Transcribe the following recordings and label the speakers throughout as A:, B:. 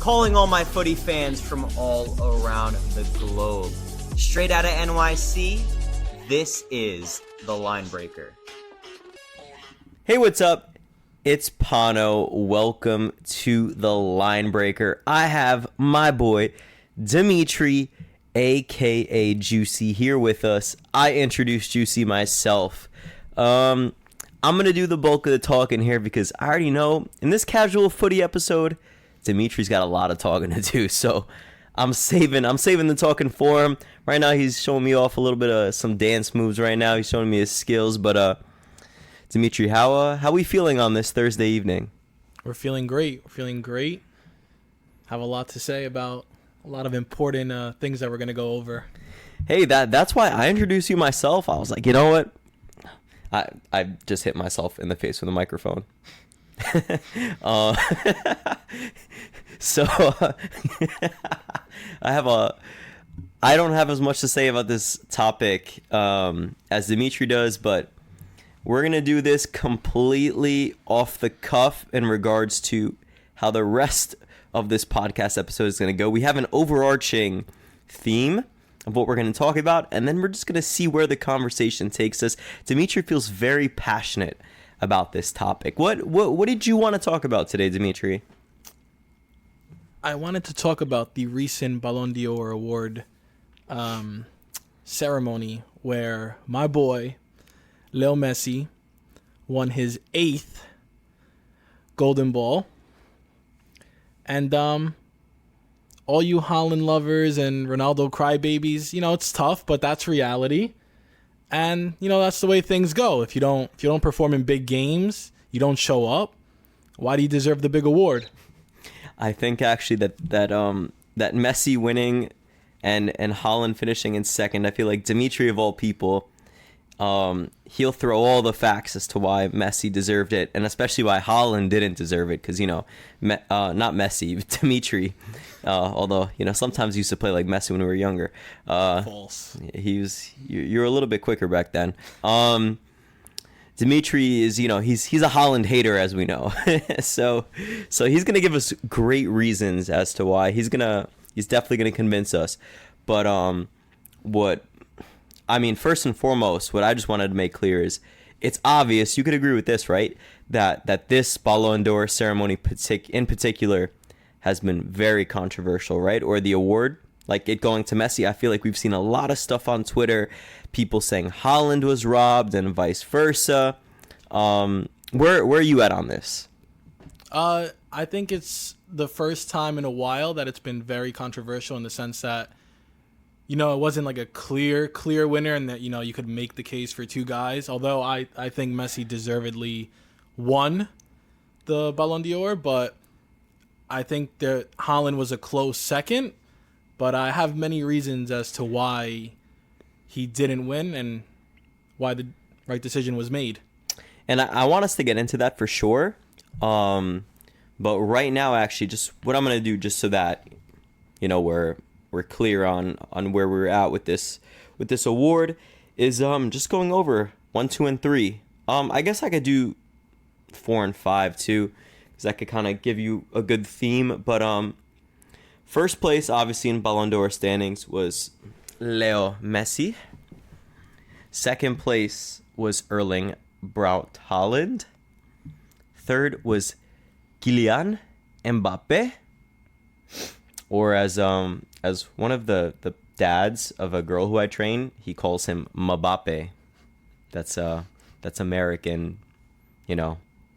A: calling all my footy fans from all around the globe. Straight out of NYC, this is The Line Breaker.
B: Hey, what's up? It's Pano. Welcome to The Line Breaker. I have my boy, Dimitri, a.k.a. Juicy, here with us. I introduced Juicy myself. I'm going to do the bulk of the talking here because I already know in this casual footy episode, Dimitri's got a lot of talking to do, so I'm saving the talking for him. Right now, he's showing me off a little bit of some dance moves right now. He's showing me his skills, but Dimitri, how we feeling on this Thursday evening?
C: We're feeling great. Have a lot to say about a lot of important things that we're going to go over.
B: Hey, that's why I introduced you myself. I was like, you know what? I just hit myself in the face with a microphone. So I don't have as much to say about this topic as Dimitri does, but we're going to do this completely off the cuff in regards to how the rest of this podcast episode is going to go. We have an overarching theme of what we're going to talk about, and then we're just going to see where the conversation takes us. Dimitri feels very passionate about this topic. What did you want to talk about today, Dimitri?
C: I wanted to talk about the recent Balon d'Or award ceremony where my boy, Leo Messi, won his 8th Golden Ball. And all you Haaland lovers and Ronaldo crybabies, it's tough, but that's reality. And, that's the way things go. If you don't perform in big games, you don't show up, why do you deserve the big award?
B: I think actually that Messi winning and Haaland finishing in second, I feel like Dimitri of all people, he'll throw all the facts as to why Messi deserved it, and especially why Haaland didn't deserve it, because not Messi, Dimitri. Although sometimes he used to play like Messi when we were younger.
C: False.
B: You were a little bit quicker back then. Dimitri is he's a Haaland hater, as we know. so he's gonna give us great reasons as to why he's definitely gonna convince us. But first and foremost, what I just wanted to make clear is it's obvious, you could agree with this, right? That this Balon d'Or ceremony in particular has been very controversial, right? Or the award, like it going to Messi. I feel like we've seen a lot of stuff on Twitter, people saying Haaland was robbed and vice versa. Where are you at on this?
C: I think it's the first time in a while that it's been very controversial in the sense that it wasn't like a clear winner and that, you could make the case for two guys. Although I think Messi deservedly won the Balon d'Or, but I think that Haaland was a close second. But I have many reasons as to why he didn't win and why the right decision was made.
B: And I want us to get into that for sure. But right now, actually, just what I'm going to do just so that, we're clear on where we're at with this award is just going over 1, 2, and 3. I guess I could do 4 and 5 too, because that could kind of give you a good theme. But first place, obviously in Balon d'Or standings, was Leo Messi. Second place was Erling Braut Haaland. Third was Kylian Mbappe. Or as one of the dads of a girl who I train, he calls him Mbappe. That's American,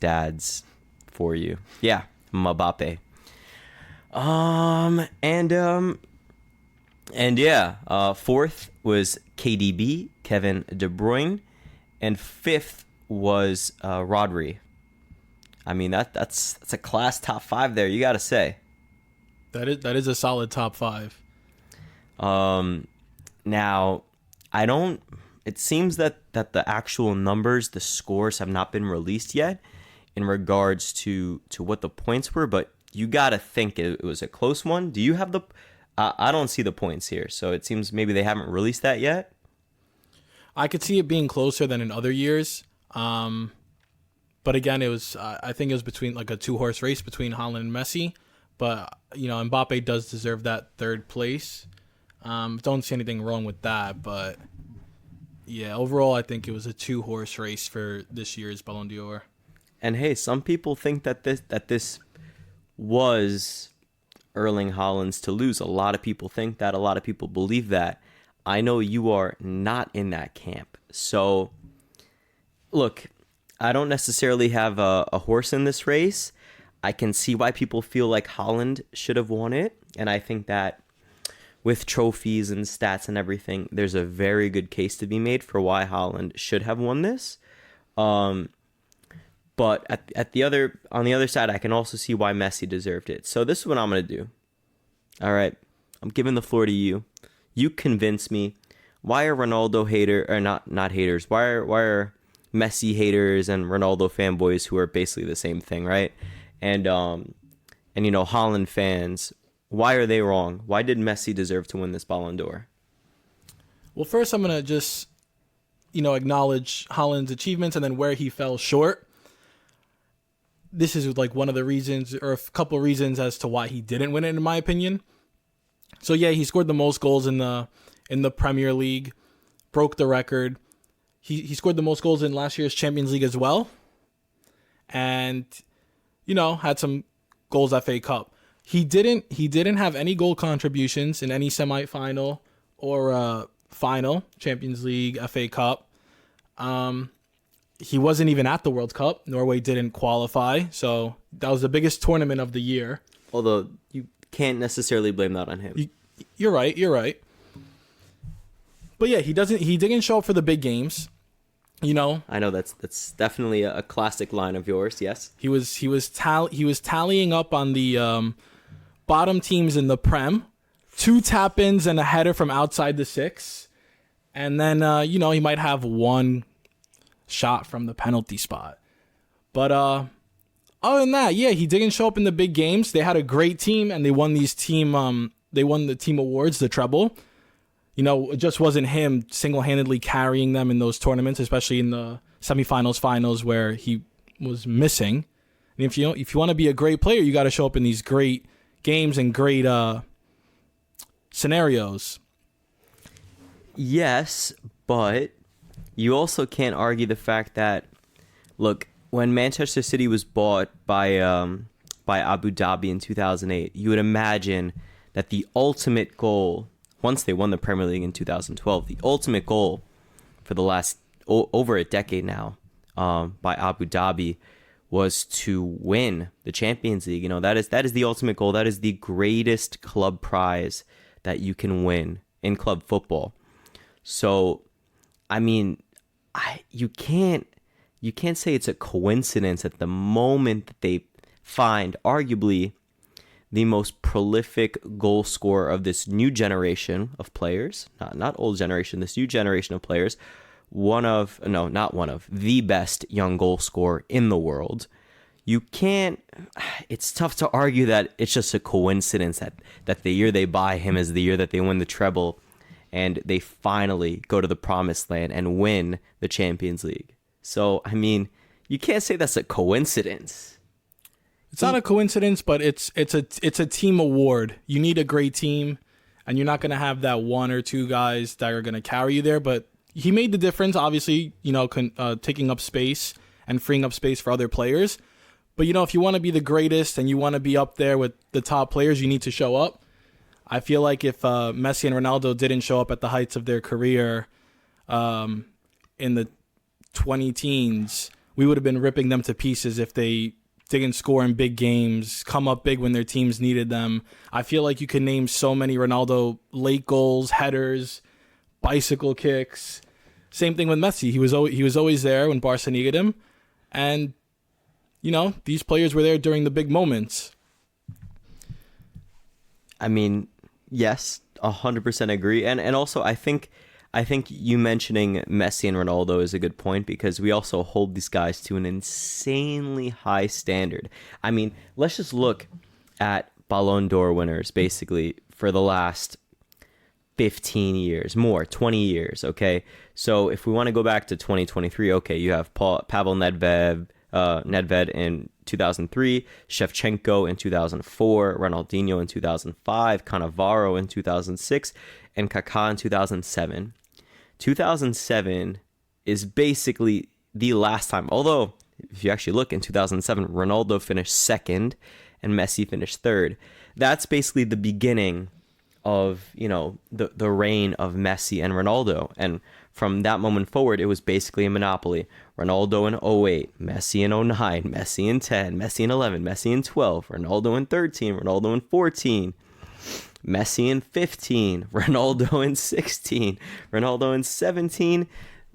B: dads for you. Yeah, Mbappe. Fourth was KDB, Kevin De Bruyne, and fifth was Rodri. I mean that's a class top 5 there, you got to say.
C: That is a solid top 5.
B: Now, it seems that the actual numbers, the scores have not been released yet in regards to what the points were, but you got to think it was a close one. Do you have I don't see the points here, so it seems maybe they haven't released that yet.
C: I could see it being closer than in other years. But again, I think it was between like a 2-horse race between Haaland and Messi. But, Mbappe does deserve that third place. Don't see anything wrong with that. But, yeah, overall, I think it was a 2-horse race for this year's Ballon d'Or.
B: And hey, some people think that this was Erling Haaland's to lose. A lot of people think that. A lot of people believe that. I know you are not in that camp. So, look, I don't necessarily have a horse in this race. I can see why people feel like Haaland should have won it. And I think that with trophies and stats and everything, there's a very good case to be made for why Haaland should have won this. But on the other side, I can also see why Messi deserved it. So this is what I'm going to do. All right. I'm giving the floor to you. You convince me. Why are Ronaldo not haters? Why are Messi haters and Ronaldo fanboys, who are basically the same thing, right? And Haaland fans, why are they wrong? Why did Messi deserve to win this Ballon d'Or?
C: Well, first I'm going to just, acknowledge Haaland's achievements and then where he fell short. This is like one of the reasons, or a couple reasons as to why he didn't win it, in my opinion. So yeah, he scored the most goals in the Premier League, broke the record. He scored the most goals in last year's Champions League as well, and had some goals FA Cup. He didn't have any goal contributions in any semi-final or final Champions League, FA Cup. He wasn't even at the World Cup. Norway didn't qualify, so that was the biggest tournament of the year.
B: Although you can't necessarily blame that on him.
C: You're right. But yeah, he didn't show up for the big games. I
B: know that's definitely a classic line of yours. Yes,
C: he was tallying up on the bottom teams in the Prem, 2 tap-ins and a header from outside the 6, and then he might have 1 shot from the penalty spot. But other than that, yeah, he didn't show up in the big games. They had a great team and they won the team awards, the treble. It just wasn't him single-handedly carrying them in those tournaments, especially in the semifinals, finals, where he was missing. And if you want to be a great player, you got to show up in these great games and great scenarios.
B: Yes, but you also can't argue the fact that, look, when Manchester City was bought by Abu Dhabi in 2008, you would imagine that the ultimate goal, once they won the Premier League in 2012, the ultimate goal for the last over a decade now by Abu Dhabi was to win the Champions League. That is the ultimate goal. That is the greatest club prize that you can win in club football. So, I mean, you can't say it's a coincidence at the moment that they find arguably the most prolific goal scorer of this new generation of players, not old generation, this new generation of players, the best young goal scorer in the world. It's tough to argue that it's just a coincidence that the year they buy him is the year that they win the treble and they finally go to the promised land and win the Champions League. So, I mean, you can't say that's a coincidence.
C: It's not a coincidence, but it's a team award. You need a great team, and you're not going to have that 1 or 2 guys that are going to carry you there. But he made the difference, obviously, taking up space and freeing up space for other players. But, if you want to be the greatest and you want to be up there with the top players, you need to show up. I feel like if Messi and Ronaldo didn't show up at the heights of their career in the 20 teens, we would have been ripping them to pieces if they didn't score in big games, come up big when their teams needed them. I feel like you can name so many Ronaldo late goals, headers, bicycle kicks. Same thing with Messi. He was always there when Barca needed him. And, these players were there during the big moments.
B: I mean, yes, 100% agree. And also, I think you mentioning Messi and Ronaldo is a good point because we also hold these guys to an insanely high standard. I mean, let's just look at Balon d'Or winners, basically, for the last 15 years, 20 years, okay? So if we want to go back to 2023, okay, you have Pavel Nedved, Nedved in 2003, Shevchenko in 2004, Ronaldinho in 2005, Cannavaro in 2006, and Kaká in 2007. 2007 is basically the last time, although if you actually look in 2007, Ronaldo finished second and Messi finished third. That's basically the beginning of, the reign of Messi and Ronaldo. And from that moment forward, it was basically a monopoly. Ronaldo in 08, Messi in 09, Messi in 10, Messi in 11, Messi in 12, Ronaldo in 13, Ronaldo in 14, Messi in 15, Ronaldo in 16, Ronaldo in 17.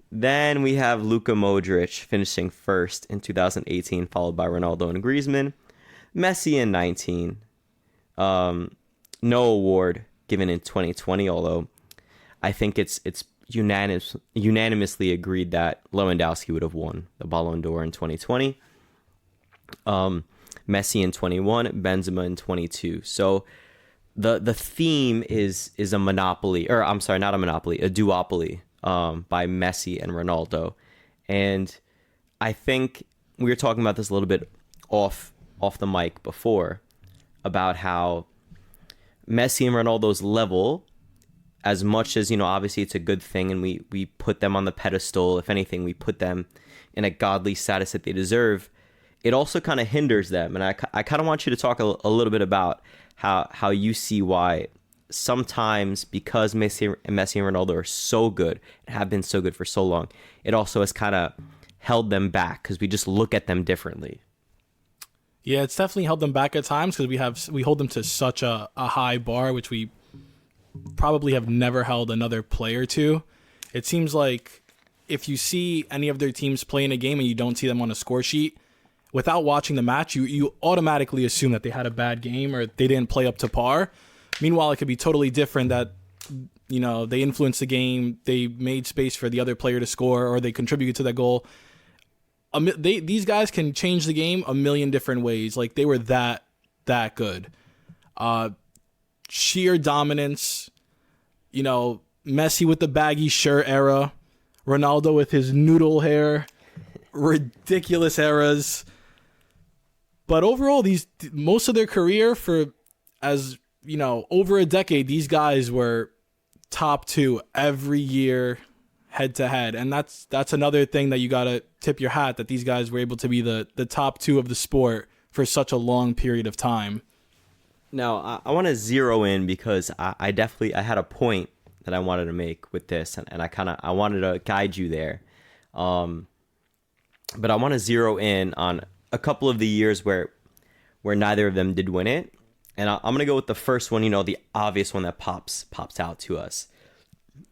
B: Then we have Luka Modric finishing first in 2018, followed by Ronaldo and Griezmann. Messi in 19. No award given in 2020, although I think it's unanimously agreed that Lewandowski would have won the Balon d'Or in 2020. Messi in 21, Benzema in 22. So the theme is a monopoly, or I'm sorry, not a monopoly, a duopoly by Messi and Ronaldo. And I think we were talking about this a little bit off the mic before about how Messi and Ronaldo's level, as much as, obviously it's a good thing and we put them on the pedestal, if anything, we put them in a godly status that they deserve, it also kind of hinders them. And I kind of want you to talk a little bit about how you see why sometimes, because Messi and Ronaldo are so good and have been so good for so long, it also has kind of held them back because we just look at them differently.
C: Yeah, it's definitely held them back at times because we hold them to such a high bar, which we probably have never held another player to. It seems like if you see any of their teams play in a game and you don't see them on a score sheet, without watching the match, you automatically assume that they had a bad game or they didn't play up to par. Meanwhile, it could be totally different that, they influenced the game, they made space for the other player to score, or they contributed to that goal. These guys can change the game a million different ways. Like, they were that good. Sheer dominance. Messi with the baggy shirt era. Ronaldo with his noodle hair. Ridiculous eras. But overall, most of their career over a decade, these guys were top two every year, head to head. And that's another thing that you got to tip your hat, that these guys were able to be the top two of the sport for such a long period of time.
B: Now, I want to zero in because I had a point that I wanted to make with this, and I wanted to guide you there. But I want to zero in on a couple of the years where neither of them did win it. And I'm going to go with the first one, the obvious one that pops out to us.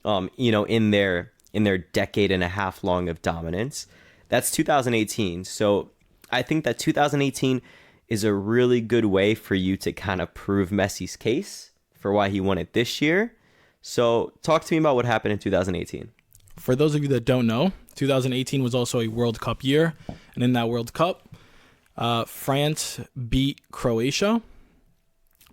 B: In their decade and a half long of dominance. That's 2018. So I think that 2018 is a really good way for you to kind of prove Messi's case for why he won it this year. So talk to me about what happened in 2018.
C: For those of you that don't know, 2018 was also a World Cup year. And in that World Cup, France beat Croatia.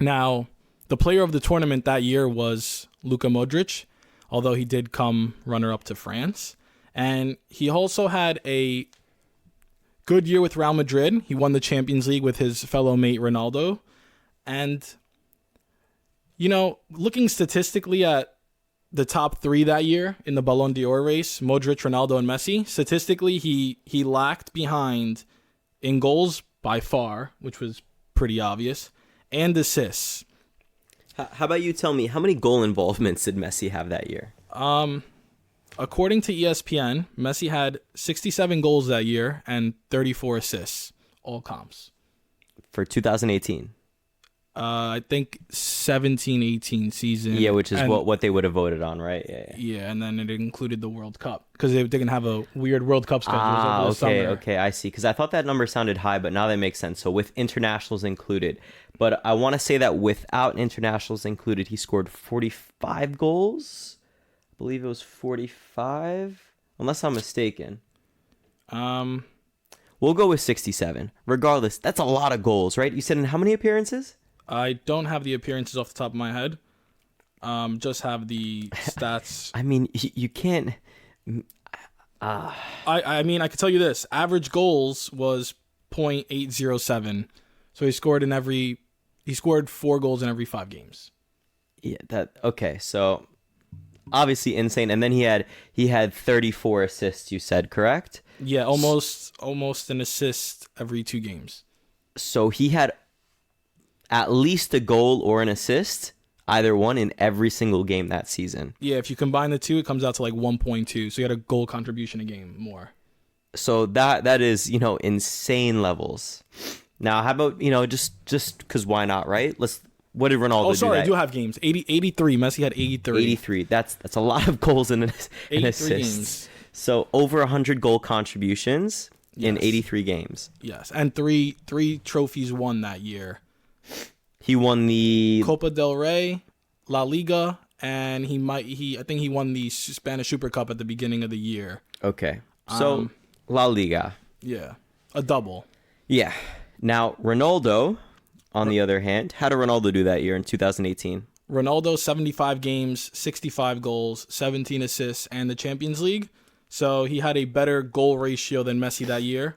C: Now, the player of the tournament that year was Luka Modric, although he did come runner-up to France. And he also had a good year with Real Madrid. He won the Champions League with his fellow mate Ronaldo. And, looking statistically at the top three that year in the Balon d'Or race, Modric, Ronaldo, and Messi, statistically, he lacked behind in goals by far, which was pretty obvious, and assists.
B: How about you tell me, how many goal involvements did Messi have that year?
C: According to ESPN, Messi had 67 goals that year and 34 assists, all comps.
B: For 2018?
C: I think 17-18 season.
B: Yeah, which is what they would have voted on, right?
C: Yeah, and then it included the World Cup because they didn't have a weird World Cup schedule over the summer.
B: Okay, I see. Because I thought that number sounded high, but now that makes sense. So with internationals included. But I want to say that without internationals included, he scored 45 goals. I believe it was 45, unless I'm mistaken. We'll go with 67. Regardless, that's a lot of goals, right? You said in how many appearances?
C: I don't have the appearances off the top of my head. Just have the stats.
B: I mean, you can't.
C: I mean, I could tell you this: average goals was .807, so he scored 4 goals in every 5 games.
B: Yeah, okay. So obviously insane. And then he had 34 assists. You said correct?
C: Yeah, almost an assist every 2 games.
B: So he had at least a goal or an assist, either one, in every single game that season.
C: Yeah, if you combine the two, it comes out to like 1.2. So he had a goal contribution a game more.
B: So that is, insane levels. Now, how about, just because why not, right? What did Ronaldo do?
C: Oh, sorry,
B: that?
C: I do have games. 83. Messi had 83.
B: 83. That's a lot of goals and assists.
C: Games.
B: So over 100 goal contributions in 83 games.
C: Yes, and three trophies won that year.
B: He won the
C: Copa del Rey, La Liga, and I think he won the Spanish Super Cup at the beginning of the year.
B: Okay. So La Liga.
C: Yeah. A double.
B: Yeah. Now Ronaldo, on the other hand, how did Ronaldo do that year in 2018?
C: Ronaldo, 75 games, 65 goals, 17 assists, and the Champions League. So he had a better goal ratio than Messi that year,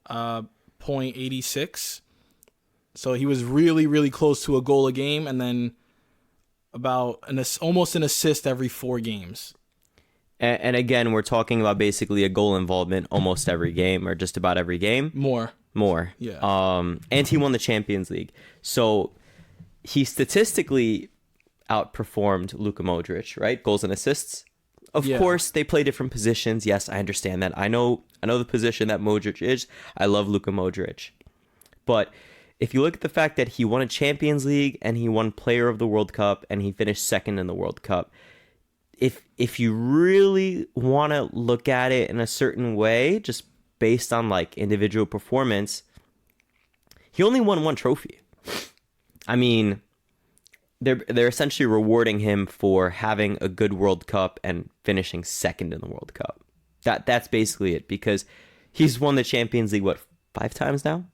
C: .86. So he was really, really close to a goal a game, and then about almost an assist every 4 games.
B: And again, we're talking about basically a goal involvement almost every game, or just about every game.
C: More.
B: Yeah. And he won the Champions League. So he statistically outperformed Luka Modric, right? Goals and assists. Of course, they play different positions. Yes, I understand that. I know the position that Modric is. I love Luka Modric. But if you look at the fact that he won a Champions League and he won Player of the World Cup and he finished second in the World Cup, if you really want to look at it in a certain way, just based on like individual performance, he only won 1 trophy. I mean, they're essentially rewarding him for having a good World Cup and finishing second in the World Cup. That's basically it, because he's won the Champions League 5 times now?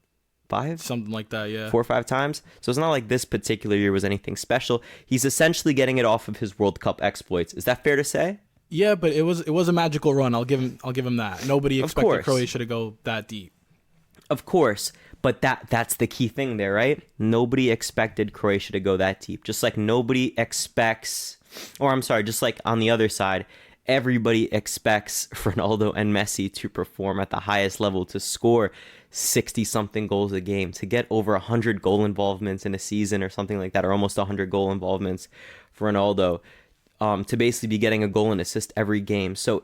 B: 5?
C: Something like that, yeah.
B: 4 or 5 times. So it's not like this particular year was anything special. He's essentially getting it off of his World Cup exploits. Is that fair to say?
C: Yeah, but it was a magical run. I'll give him that. Nobody expected Croatia to go that deep.
B: Of course, but that's the key thing there, right? Nobody expected Croatia to go that deep. Just like nobody expects, just like on the other side, everybody expects Ronaldo and Messi to perform at the highest level, to score 60-something goals a game, to get over 100 goal involvements in a season or something like that, or almost 100 goal involvements for Ronaldo, to basically be getting a goal and assist every game. So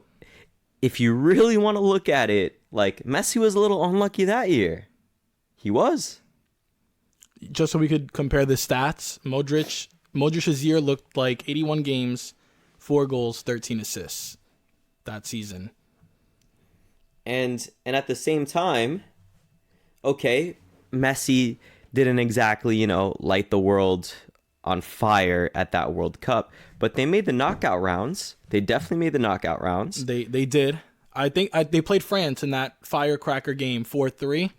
B: if you really want to look at it, like, Messi was a little unlucky that year. He was.
C: Just so we could compare the stats, Modric's year looked like 81 games, 4 goals, 13 assists that season.
B: And at the same time, okay, Messi didn't exactly, light the world on fire at that World Cup, but they made the knockout rounds. They definitely made the knockout rounds.
C: They did. I think they played France in that firecracker game, 4-3.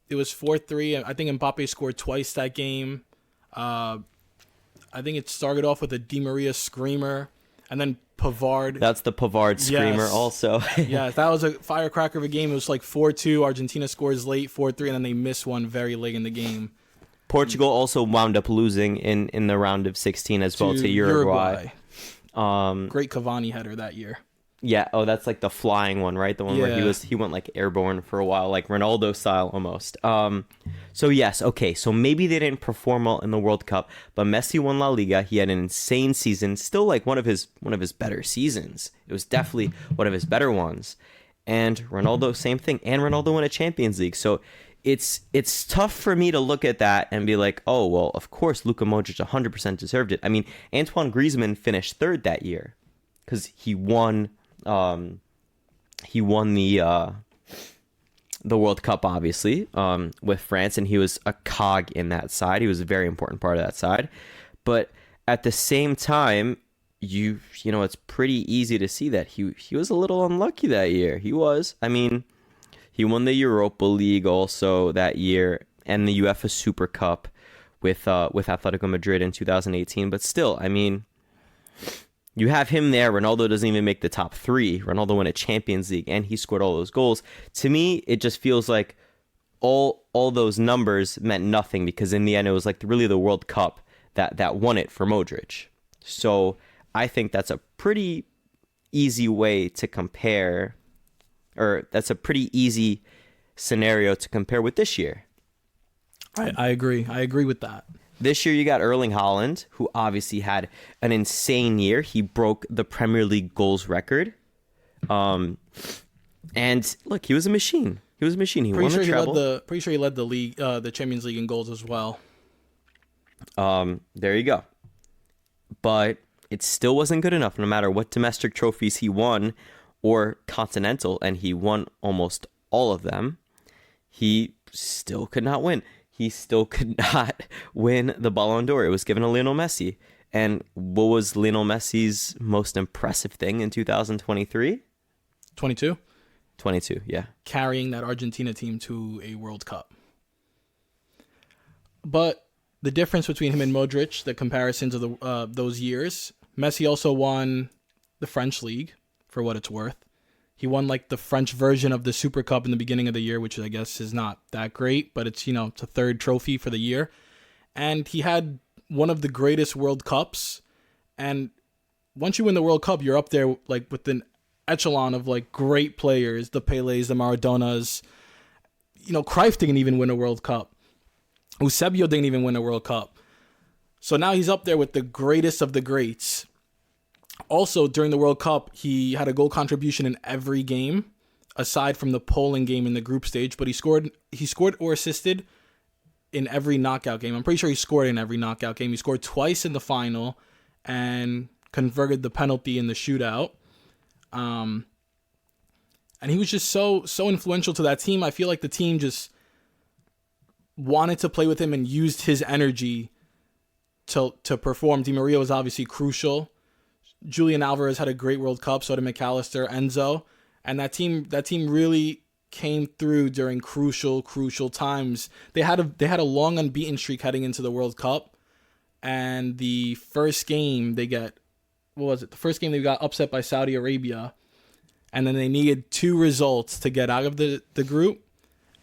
C: It was 4-3. I think Mbappe scored twice that game. I think it started off with a Di Maria screamer, and then Pavard.
B: That's the Pavard screamer also.
C: Yeah, that was a firecracker of a game. It was like 4-2. Argentina scores late, 4-3, and then they miss one very late in the game.
B: Portugal also wound up losing in the round of 16 as well to Uruguay.
C: Great Cavani header that year.
B: Yeah, that's like the flying one, right? The one where he went like airborne for a while, like Ronaldo style almost. So yes, okay, so maybe they didn't perform well in the World Cup, but Messi won La Liga. He had an insane season, still like one of his better seasons. It was definitely one of his better ones. And Ronaldo, same thing. And Ronaldo won a Champions League. So it's tough for me to look at that and be like, oh, well, of course Luka Modric 100% deserved it. I mean, Antoine Griezmann finished third that year because he won the World Cup, obviously, with France, and he was a cog in that side. He was a very important part of that side. But at the same time, you know, it's pretty easy to see that he was a little unlucky that year. He was. I mean, he won the Europa League also that year and the UEFA Super Cup with Atletico Madrid in 2018. But still, I mean, You have him there. Ronaldo doesn't even make the top 3. Ronaldo won a Champions League, and he scored all those goals. To me, it just feels like all those numbers meant nothing, because in the end, it was like really the World Cup that won it for Modric. So I think that's a pretty easy way to compare, or that's a pretty easy scenario to compare with this year.
C: I agree. I agree with that.
B: This year you got Erling Haaland, who obviously had an insane year. He broke the Premier League goals record. And look, he was a machine. He won the treble.
C: Pretty sure he led the league, the Champions League in goals as well.
B: There you go. But it still wasn't good enough, no matter what domestic trophies he won or continental, and he won almost all of them. He still could not win. He still could not win the Balon d'Or. It was given to Lionel Messi. And what was Lionel Messi's most impressive thing in 2023?
C: 22?
B: 22, yeah.
C: Carrying that Argentina team to a World Cup. But the difference between him and Modric, the comparisons of those years, Messi also won the French league, for what it's worth. He won like the French version of the Super Cup in the beginning of the year, which I guess is not that great, but it's, it's a third trophy for the year. And he had one of the greatest World Cups. And once you win the World Cup, you're up there like with an echelon of like great players, the Pelés, the Maradonas. Cruyff didn't even win a World Cup. Eusebio didn't even win a World Cup. So now he's up there with the greatest of the greats. Also, during the World Cup, he had a goal contribution in every game, aside from the Poland game in the group stage. But he scored or assisted in every knockout game. I'm pretty sure he scored in every knockout game. He scored twice in the final and converted the penalty in the shootout. And he was just so influential to that team. I feel like the team just wanted to play with him and used his energy to perform. Di Maria was obviously crucial. Julian Alvarez had a great World Cup, so did McAllister, Enzo, and that team really came through during crucial times. They had a long unbeaten streak heading into the World Cup, and the first game they got upset by Saudi Arabia, and then they needed 2 results to get out of the group,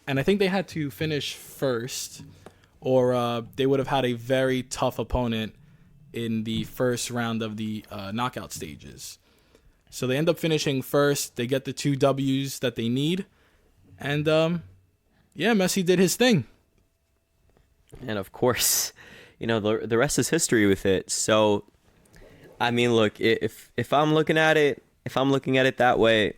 C: and I think they had to finish first, or they would have had a very tough opponent in the first round of the knockout stages. So they end up finishing first. They get the 2 W's that they need. And, Messi did his thing.
B: And, of course, the rest is history with it. So, I mean, look, if I'm looking at it that way,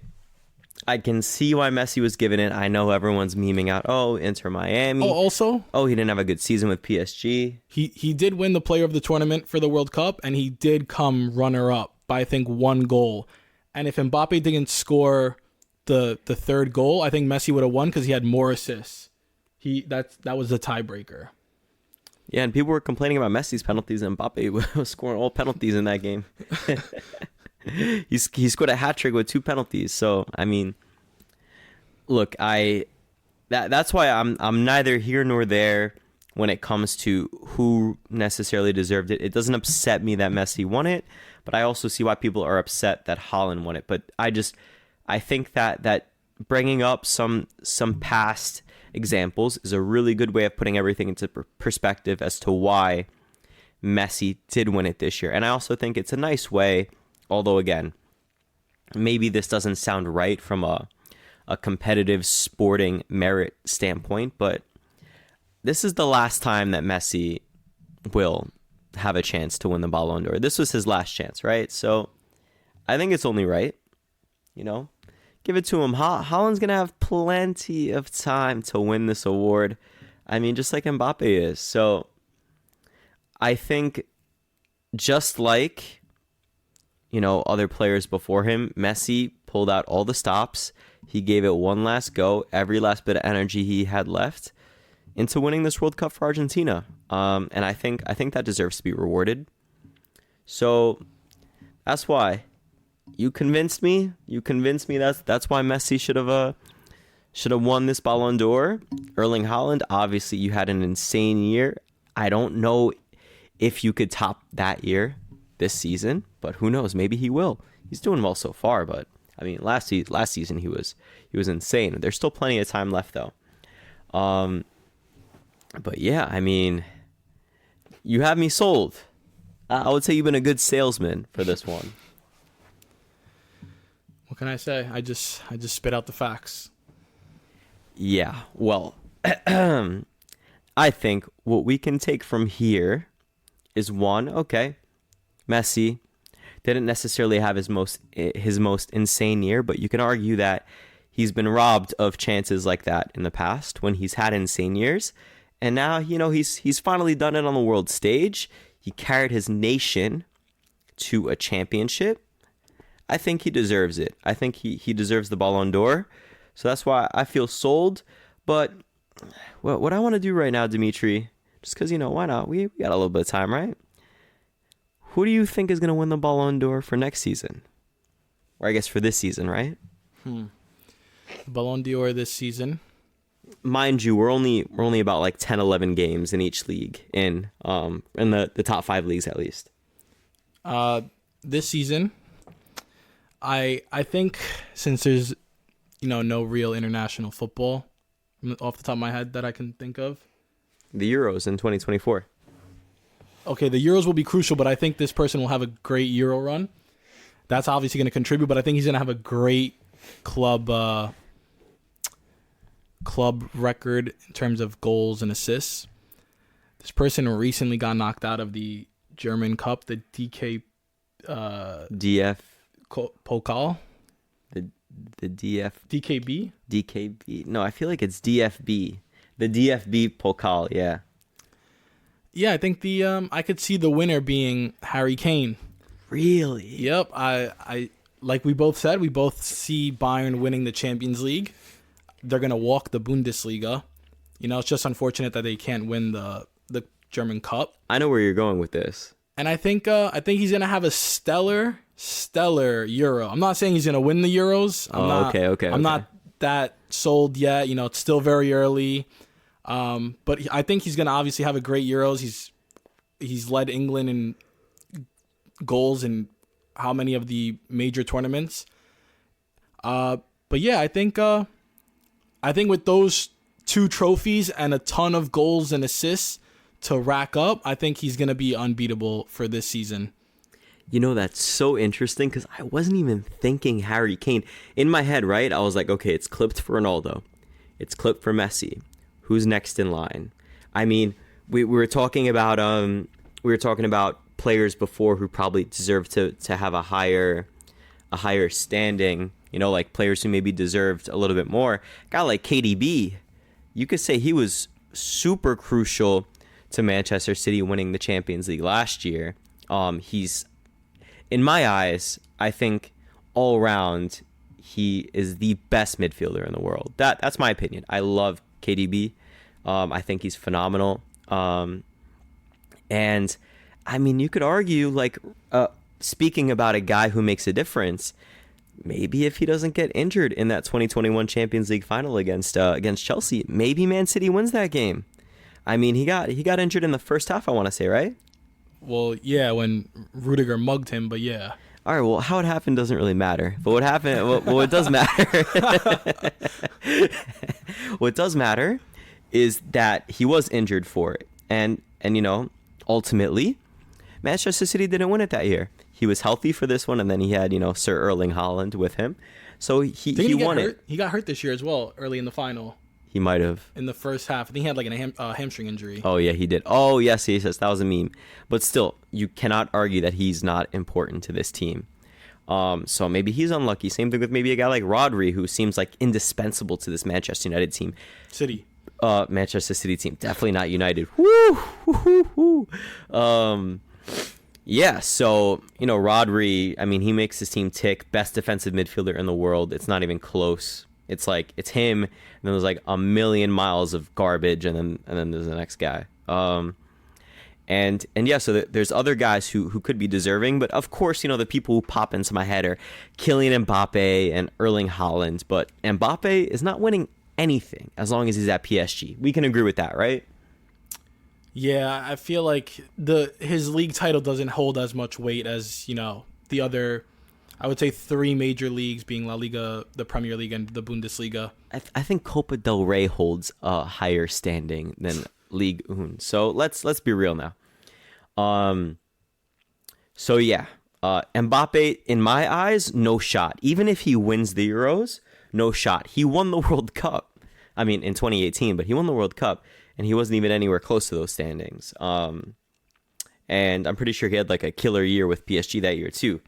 B: I can see why Messi was given it. I know everyone's memeing out, Inter Miami. He didn't have a good season with PSG.
C: He did win the player of the tournament for the World Cup, and he did come runner-up by, I think, 1 goal. And if Mbappe didn't score the third goal, I think Messi would have won because he had more assists. That was the tiebreaker.
B: Yeah, and people were complaining about Messi's penalties, and Mbappe was scoring all penalties in that game. He scored a hat trick with 2 penalties. So I mean, look, that's why I'm neither here nor there when it comes to who necessarily deserved it. It doesn't upset me that Messi won it, but I also see why people are upset that Haaland won it. But I think that bringing up some past examples is a really good way of putting everything into perspective as to why Messi did win it this year. And I also think it's a nice way. Although, again, maybe this doesn't sound right from a competitive sporting merit standpoint, but this is the last time that Messi will have a chance to win the Balon d'Or. This was his last chance, right? So I think it's only right, give it to him. Haaland's going to have plenty of time to win this award. I mean, just like Mbappe is. So I think just like other players before him, Messi pulled out all the stops. He gave it one last go, every last bit of energy he had left into winning this World Cup for Argentina. And I think that deserves to be rewarded. So that's why you convinced me. That's why Messi should have won this Ballon d'Or. Erling Haaland, obviously you had an insane year. I don't know if you could top that year. this season, but who knows? Maybe he will. He's doing well so far, but I mean, last season he was insane. There's still plenty of time left though. But yeah, I mean, you have me sold. I would say you've been a good salesman for this one.
C: What can I say? I just spit out the facts.
B: Yeah, well, I think what we can take from here is one, okay, Messi didn't necessarily have his most insane year, but you can argue that he's been robbed of chances like that in the past when he's had insane years. And now, he's finally done it on the world stage. He carried his nation to a championship. I think he deserves it. I think he deserves the Balon d'Or. So that's why I feel sold. But what I want to do right now, Dimitri, just because, why not? We got a little bit of time, right? Who do you think is going to win the Balon d'Or for next season? Or I guess for this season, right?
C: Balon d'Or this season.
B: Mind you, we're only about like 10, 11 games in each league in the top 5 leagues at least.
C: This season, I think since there's no real international football off the top of my head that I can think of.
B: The Euros in 2024.
C: Okay, the Euros will be crucial, but I think this person will have a great Euro run. That's obviously going to contribute, but I think he's going to have a great club record in terms of goals and assists. This person recently got knocked out of the German Cup, the DF Pokal.
B: The
C: DKB?
B: DKB. No, I feel like it's DFB. The DFB Pokal, yeah.
C: Yeah, I think I could see the winner being Harry Kane.
B: Really?
C: Yep. I like we both said, we both see Bayern winning the Champions League. They're gonna walk the Bundesliga. It's just unfortunate that they can't win the German Cup.
B: I know where you're going with this.
C: And I think he's gonna have a stellar Euro. I'm not saying he's gonna win the Euros. I'm not that sold yet. It's still very early. But I think he's gonna obviously have a great Euros. He's led England in goals in how many of the major tournaments. But yeah, I think with those 2 trophies and a ton of goals and assists to rack up, I think he's gonna be unbeatable for this season.
B: That's so interesting because I wasn't even thinking Harry Kane. In my head, right, I was like, okay, it's clipped for Ronaldo. It's clipped for Messi. Who's next in line? I mean, we were talking about players before who probably deserve to have a higher standing, like players who maybe deserved a little bit more. A guy like KDB, you could say he was super crucial to Manchester City winning the Champions League last year. He's, in my eyes, I think all around he is the best midfielder in the world. That's my opinion. I love KDB. I think he's phenomenal. And I mean, you could argue, like, speaking about a guy who makes a difference, maybe if he doesn't get injured in that 2021 Champions League final against Chelsea, maybe Man City wins that game. I mean, he got injured in the first half, I want to say, right?
C: Well, yeah, when Rudiger mugged him, but yeah.
B: All right, well, how it happened doesn't really matter. But what happened, what does matter, what does matter is that he was injured for it. And ultimately, Manchester City didn't win it that year. He was healthy for this one, and then he had, Sir Erling Haaland with him. So he won it.
C: He got hurt this year as well, early in the final.
B: He might have.
C: In the first half. I think he had like a hamstring injury.
B: Oh, yeah, he did. Oh, yes, that was a meme. But still, you cannot argue that he's not important to this team. So maybe he's unlucky. Same thing with maybe a guy like Rodri, who seems like indispensable to this Manchester United team. Manchester City team. Definitely not United. Woo! Yeah, so, Rodri, I mean, he makes his team tick. Best defensive midfielder in the world. It's not even close. It's like, it's him, and then there's like a million miles of garbage, and then there's the next guy. And yeah, so there's other guys who could be deserving, but of course, the people who pop into my head are Kylian Mbappe and Erling Haaland, but Mbappe is not winning anything as long as he's at PSG. We can agree with that, right?
C: Yeah, I feel like his league title doesn't hold as much weight as, the other, I would say, three major leagues, being La Liga, the Premier League, and the Bundesliga.
B: I think Copa del Rey holds a higher standing than Ligue 1. So let's be real now. So yeah, Mbappe, in my eyes, no shot. Even if he wins the Euros, no shot. He won the World Cup. I mean, in 2018, but he won the World Cup, and he wasn't even anywhere close to those standings. And I'm pretty sure he had like a killer year with PSG that year too.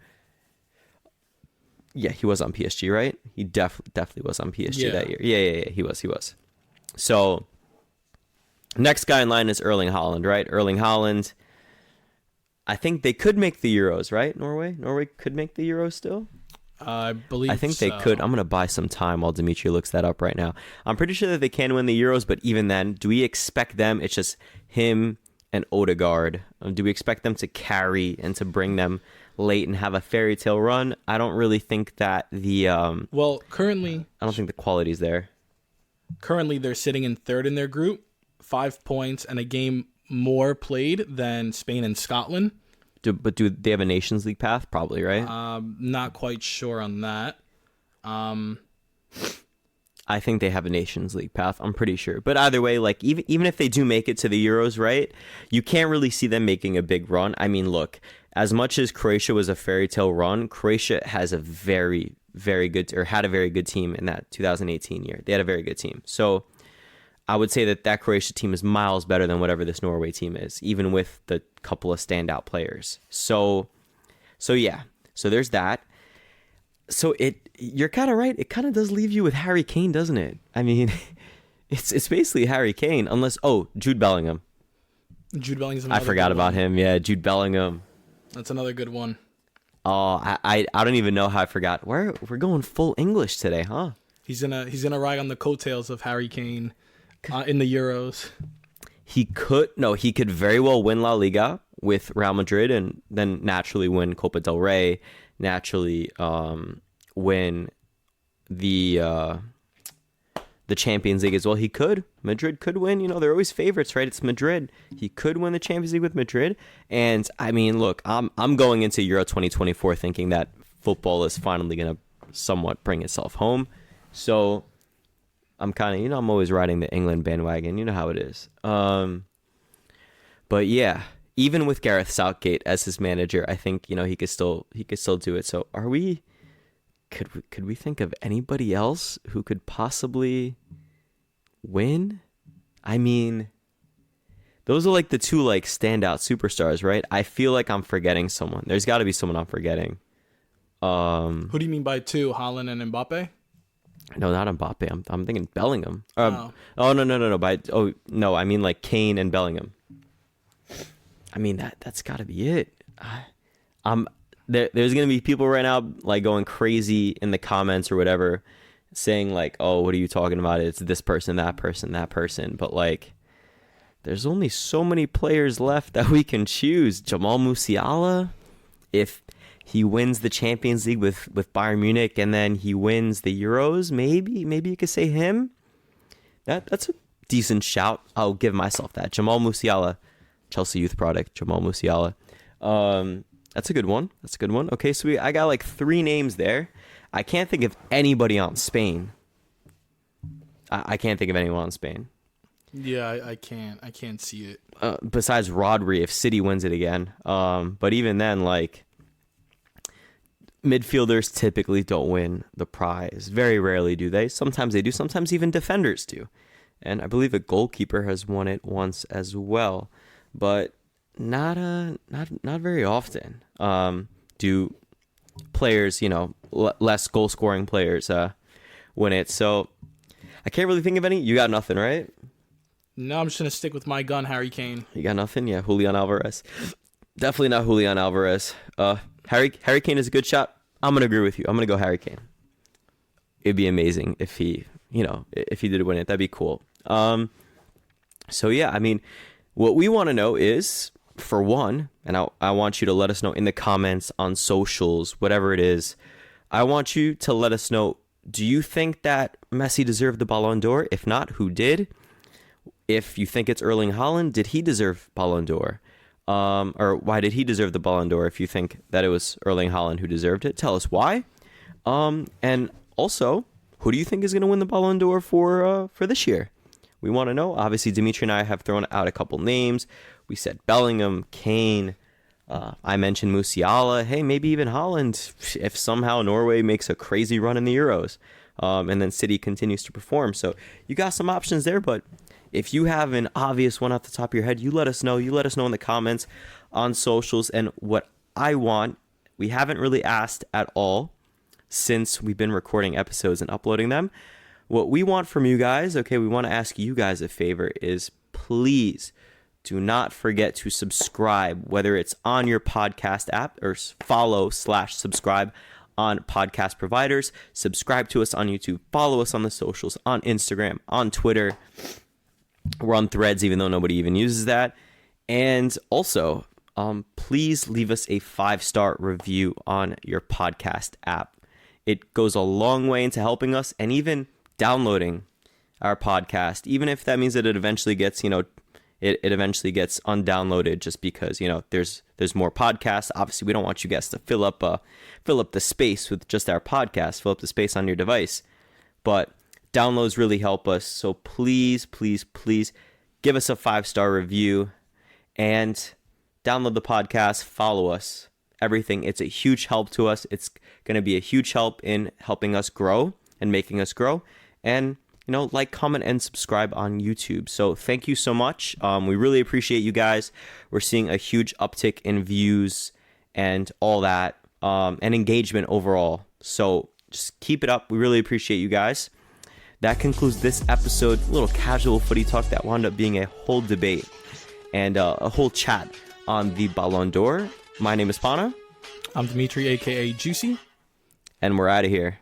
B: Yeah, he was on PSG, right? He definitely was on PSG that year. Yeah, he was. So, next guy in line is Erling Haaland, right? Erling Haaland, I think they could make the Euros, right? Norway could make the Euros still?
C: I believe
B: I think they could. I'm going to buy some time while Dimitri looks that up right now. I'm pretty sure that they can win the Euros, but even then, do we expect them? It's just him and Odegaard. Do we expect them to carry and to bring them late and have a fairy tale run? I don't really think that
C: currently,
B: I don't think the quality's there.
C: Currently, they're sitting in third in their group, 5 points and a game more played than Spain and Scotland.
B: But do they have a Nations League path? Probably, right?
C: Not quite sure on that.
B: I think they have a Nations League path. I'm pretty sure. But either way, like even if they do make it to the Euros, right? You can't really see them making a big run. I mean, look, as much as Croatia was a fairy tale run, Croatia has a very, very good, or had a very good team in that 2018 year. They had a very good team. So I would say that Croatia team is miles better than whatever this Norway team is, even with the couple of standout players. So yeah. So there's that. So you're kind of right. It kind of does leave you with Harry Kane, doesn't it? I mean, it's basically Harry Kane, unless Jude Bellingham.
C: Jude Bellingham's
B: I forgot about him. Yeah, Jude Bellingham.
C: That's another good one.
B: Oh, I don't even know how I forgot. We're going full English today, huh?
C: He's gonna ride on the coattails of Harry Kane in the Euros.
B: He could very well win La Liga with Real Madrid, and then naturally win Copa del Rey. Naturally, win the Champions League as well. He could. Madrid could win. They're always favorites, right? It's Madrid. He could win the Champions League with Madrid. And I mean, look, I'm going into Euro 2024 thinking that football is finally going to somewhat bring itself home. So I'm kind of, I'm always riding the England bandwagon. You know how it is. But yeah, even with Gareth Southgate as his manager, I think, he could still do it. So could we think of anybody else who could possibly win? I mean, those are like the two like standout superstars, right? I feel like I'm forgetting someone. There's got to be someone I'm forgetting.
C: Who do you mean by two? Haaland and Mbappe?
B: No, not Mbappe. I'm thinking Bellingham.
C: Oh
B: No. No, I mean like Kane and Bellingham. I mean that's got to be it. There's going to be people right now like going crazy in the comments or whatever, saying like, "Oh, what are you talking about? It's this person, that person, that person." But like, there's only so many players left that we can choose. Jamal Musiala, if he wins the Champions League with Bayern Munich and then he wins the Euros, maybe you could say him. That's a decent shout. I'll give myself that. Jamal Musiala, Chelsea youth product. Jamal Musiala. That's a good one. Okay, so I got like 3 names there. I can't think of anybody on Spain. I can't think of anyone on Spain.
C: Yeah, I can't see it.
B: Besides Rodri, if City wins it again. But even then, like, midfielders typically don't win the prize. Very rarely do they. Sometimes they do. Sometimes even defenders do. And I believe a goalkeeper has won it once as well. But not very often do players, less goal scoring players win it. So I can't really think of any. You got nothing, right?
C: No, I'm just gonna stick with my gun, Harry Kane.
B: You got nothing? Yeah, Julian Alvarez. Definitely not Julian Alvarez. Harry Kane is a good shot. I'm gonna agree with you. I'm gonna go Harry Kane. It'd be amazing if he did win it. That'd be cool. So yeah, I mean, what we want to know is, for one, and I want you to let us know in the comments, on socials, whatever it is, I want you to let us know, do you think that Messi deserved the Balon d'Or? If not, who did? if you think it's Erling Haaland, did he deserve Balon d'Or? Or why did he deserve the Balon d'Or? If you think that it was Erling Haaland who deserved it, tell us why. And also, who do you think is going to win the Balon d'Or for this year? We want to know. Obviously, Dimitri and I have thrown out a couple names. We said Bellingham, Kane. I mentioned Musiala. Hey, maybe even Haaland if somehow Norway makes a crazy run in the Euros. And then City continues to perform. So you got some options there, but if you have an obvious one off the top of your head, you let us know. You let us know in the comments on socials. And what I want, we haven't really asked at all since we've been recording episodes and uploading them. What we want from you guys, okay, we want to ask you guys a favor, is please do not forget to subscribe, whether it's on your podcast app or follow/subscribe on podcast providers. Subscribe to us on YouTube. Follow us on the socials, on Instagram, on Twitter. We're on Threads, even though nobody even uses that. And also, please leave us a 5-star review on your podcast app. It goes a long way into helping us, and even downloading our podcast, even if that means that it eventually gets, it eventually gets undownloaded just because, there's more podcasts. Obviously, we don't want you guys to fill up the space with just our podcast, fill up the space on your device. But downloads really help us. So please, please, please give us a 5-star review and download the podcast, follow us, everything. It's a huge help to us. It's going to be a huge help in helping us grow and making us grow. And, like, comment, and subscribe on YouTube. So thank you so much. We really appreciate you guys. We're seeing a huge uptick in views and all that, and engagement overall. So just keep it up. We really appreciate you guys. That concludes this episode. A little casual footy talk that wound up being a whole debate and a whole chat on the Balon d'Or. My name is Pana.
C: I'm Dimitri, a.k.a. Juicy.
B: And we're out of here.